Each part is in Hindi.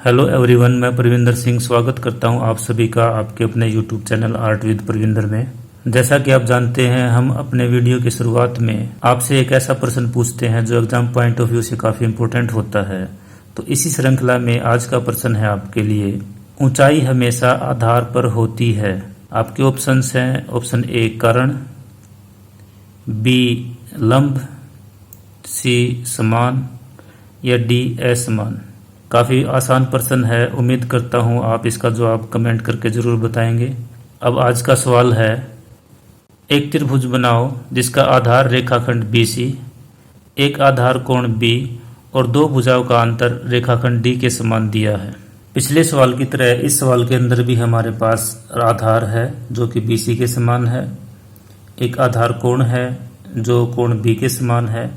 हेलो एवरीवन, मैं परविंदर सिंह स्वागत करता हूं आप सभी का आपके अपने YouTube channel art with Parvinder में। जैसा कि आप जानते हैं, हम अपने वीडियो की शुरुआत में आपसे एक ऐसा प्रश्न पूछते हैं जो एग्जाम पॉइंट ऑफ व्यू से काफ़ी इंपॉर्टेंट होता है। तो इसी श्रृंखला में आज का प्रश्न है आपके लिए, ऊंचाई हमेशा आधार पर होती है। आपके ऑप्शंस हैं, ऑप्शन ए कर्ण, बी लंब, सी समान या डी असमान। काफ़ी आसान प्रश्न है, उम्मीद करता हूँ आप इसका जवाब कमेंट करके ज़रूर बताएंगे। अब आज का सवाल है, एक त्रिभुज बनाओ जिसका आधार रेखाखंड BC, एक आधार कोण B और दो भुजाओं का अंतर रेखाखंड D के समान दिया है। पिछले सवाल की तरह इस सवाल के अंदर भी हमारे पास आधार है जो कि BC के समान है, एक आधार कोण है जो कोण B के समान है।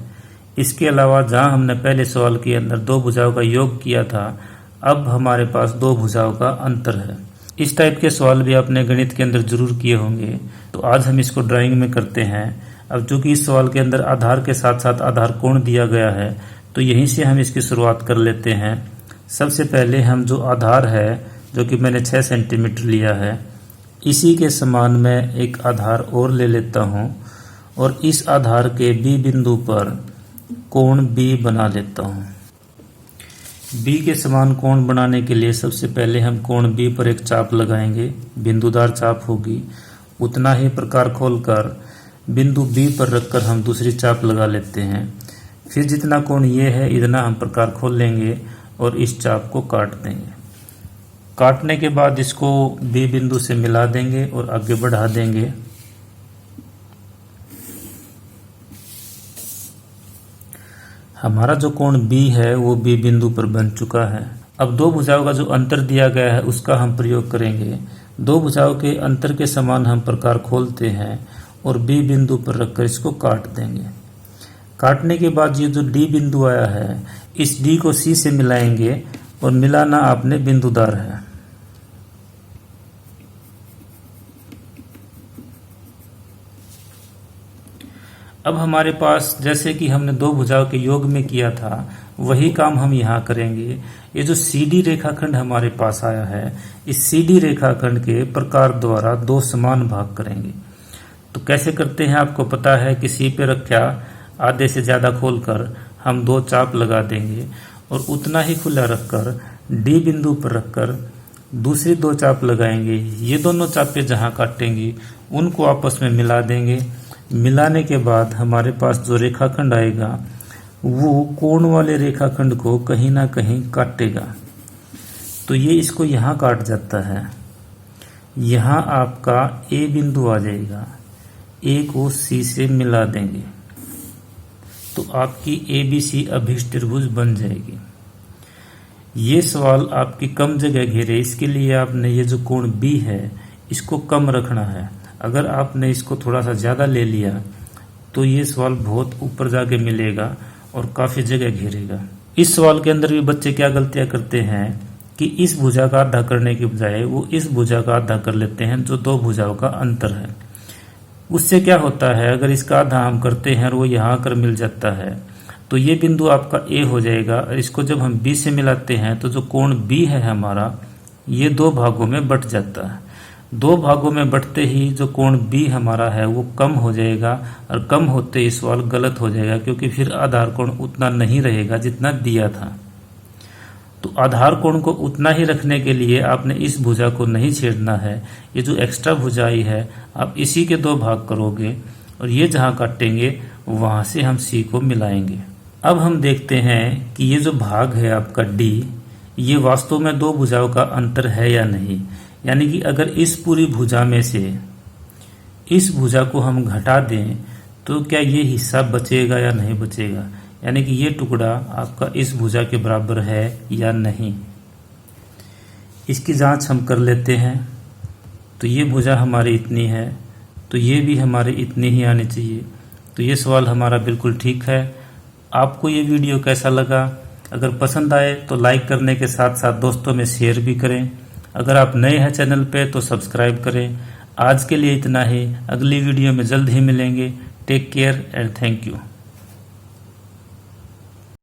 इसके अलावा जहां हमने पहले सवाल के अंदर दो भुजाओं का योग किया था, अब हमारे पास दो भुजाओं का अंतर है। इस टाइप के सवाल भी आपने गणित के अंदर जरूर किए होंगे, तो आज हम इसको ड्राइंग में करते हैं। अब चूंकि इस सवाल के अंदर आधार के साथ साथ आधार कोण दिया गया है, तो यहीं से हम इसकी शुरुआत कर लेते हैं। सबसे पहले हम जो आधार है, जो कि मैंने 6 सेंटीमीटर लिया है, इसी के समान मैं एक आधार और ले लेता हूँ और इस आधार के B बिंदु पर कोण B बना लेता हूँ। B के समान कोण बनाने के लिए सबसे पहले हम कोण B पर एक चाप लगाएंगे, बिंदुदार चाप होगी। उतना ही प्रकार खोलकर बिंदु B पर रखकर हम दूसरी चाप लगा लेते हैं। फिर जितना कोण ये है इतना हम प्रकार खोल लेंगे और इस चाप को काट देंगे। काटने के बाद इसको B बिंदु से मिला देंगे और आगे बढ़ा देंगे। हमारा जो कोण B है वो B बिंदु पर बन चुका है। अब दो भुजाओं का जो अंतर दिया गया है उसका हम प्रयोग करेंगे। दो भुजाओं के अंतर के समान हम प्रकार खोलते हैं और B बिंदु पर रखकर इसको काट देंगे। काटने के बाद ये जो D बिंदु आया है, इस D को C से मिलाएंगे और मिलाना आपने बिंदुदार है। अब हमारे पास जैसे कि हमने दो भुजाओं के योग में किया था, वही काम हम यहाँ करेंगे। ये जो CD रेखाखंड हमारे पास आया है, इस CD रेखाखंड के प्रकार द्वारा दो समान भाग करेंगे। तो कैसे करते हैं आपको पता है कि C पे रखा आधे से ज़्यादा खोलकर हम दो चाप लगा देंगे और उतना ही खुला रखकर D बिंदु पर रखकर दूसरी दो चाप लगाएंगे। ये दोनों चापें जहाँ काटेंगी उनको आपस में मिला देंगे। मिलाने के बाद हमारे पास जो रेखाखंड आएगा वो कोण वाले रेखाखंड को कहीं ना कहीं काटेगा। तो ये इसको यहाँ काट जाता है। यहाँ आपका A बिंदु आ जाएगा, A को C से मिला देंगे तो आपकी ABC अभिष्ट त्रिभुज बन जाएगी। ये सवाल आपकी कम जगह घेरे, इसके लिए आपने ये जो कोण B है इसको कम रखना है। अगर आपने इसको थोड़ा सा ज़्यादा ले लिया तो ये सवाल बहुत ऊपर जाके मिलेगा और काफ़ी जगह घेरेगा। इस सवाल के अंदर भी बच्चे क्या गलतियां करते हैं कि इस भुजा का आधा करने के बजाय वो इस भुजा का आधा कर लेते हैं जो दो भुजाओं का अंतर है। उससे क्या होता है, अगर इसका आधा हम करते हैं और वो यहाँ आकर मिल जाता है तो ये बिंदु आपका A हो जाएगा। और इसको जब हम B से मिलाते हैं तो जो कोण B है हमारा, ये दो भागों में बट जाता है। दो भागों में बटते ही जो कोण B हमारा है वो कम हो जाएगा और कम होते ही सवाल गलत हो जाएगा, क्योंकि फिर आधार कोण उतना नहीं रहेगा जितना दिया था। तो आधार कोण को उतना ही रखने के लिए आपने इस भुजा को नहीं छेड़ना है। ये जो एक्स्ट्रा भुजाई है आप इसी के दो भाग करोगे और ये जहाँ काटेंगे वहाँ से हम C को मिलाएंगे। अब हम देखते हैं कि ये जो भाग है आपका D, ये वास्तव में दो भुजाओं का अंतर है या नहीं। यानी कि अगर इस पूरी भुजा में से इस भुजा को हम घटा दें तो क्या ये हिस्सा बचेगा या नहीं बचेगा, यानी कि ये टुकड़ा आपका इस भुजा के बराबर है या नहीं। इसकी जांच हम कर लेते हैं। तो ये भुजा हमारी इतनी है तो ये भी हमारी इतनी ही आनी चाहिए। तो ये सवाल हमारा बिल्कुल ठीक है। आपको ये वीडियो कैसा लगा? अगर पसंद आए तो लाइक करने के साथ साथ दोस्तों में शेयर भी करें। अगर आप नए हैं चैनल पे तो सब्सक्राइब करें। आज के लिए इतना ही, अगली वीडियो में जल्द ही मिलेंगे। Take care and thank you.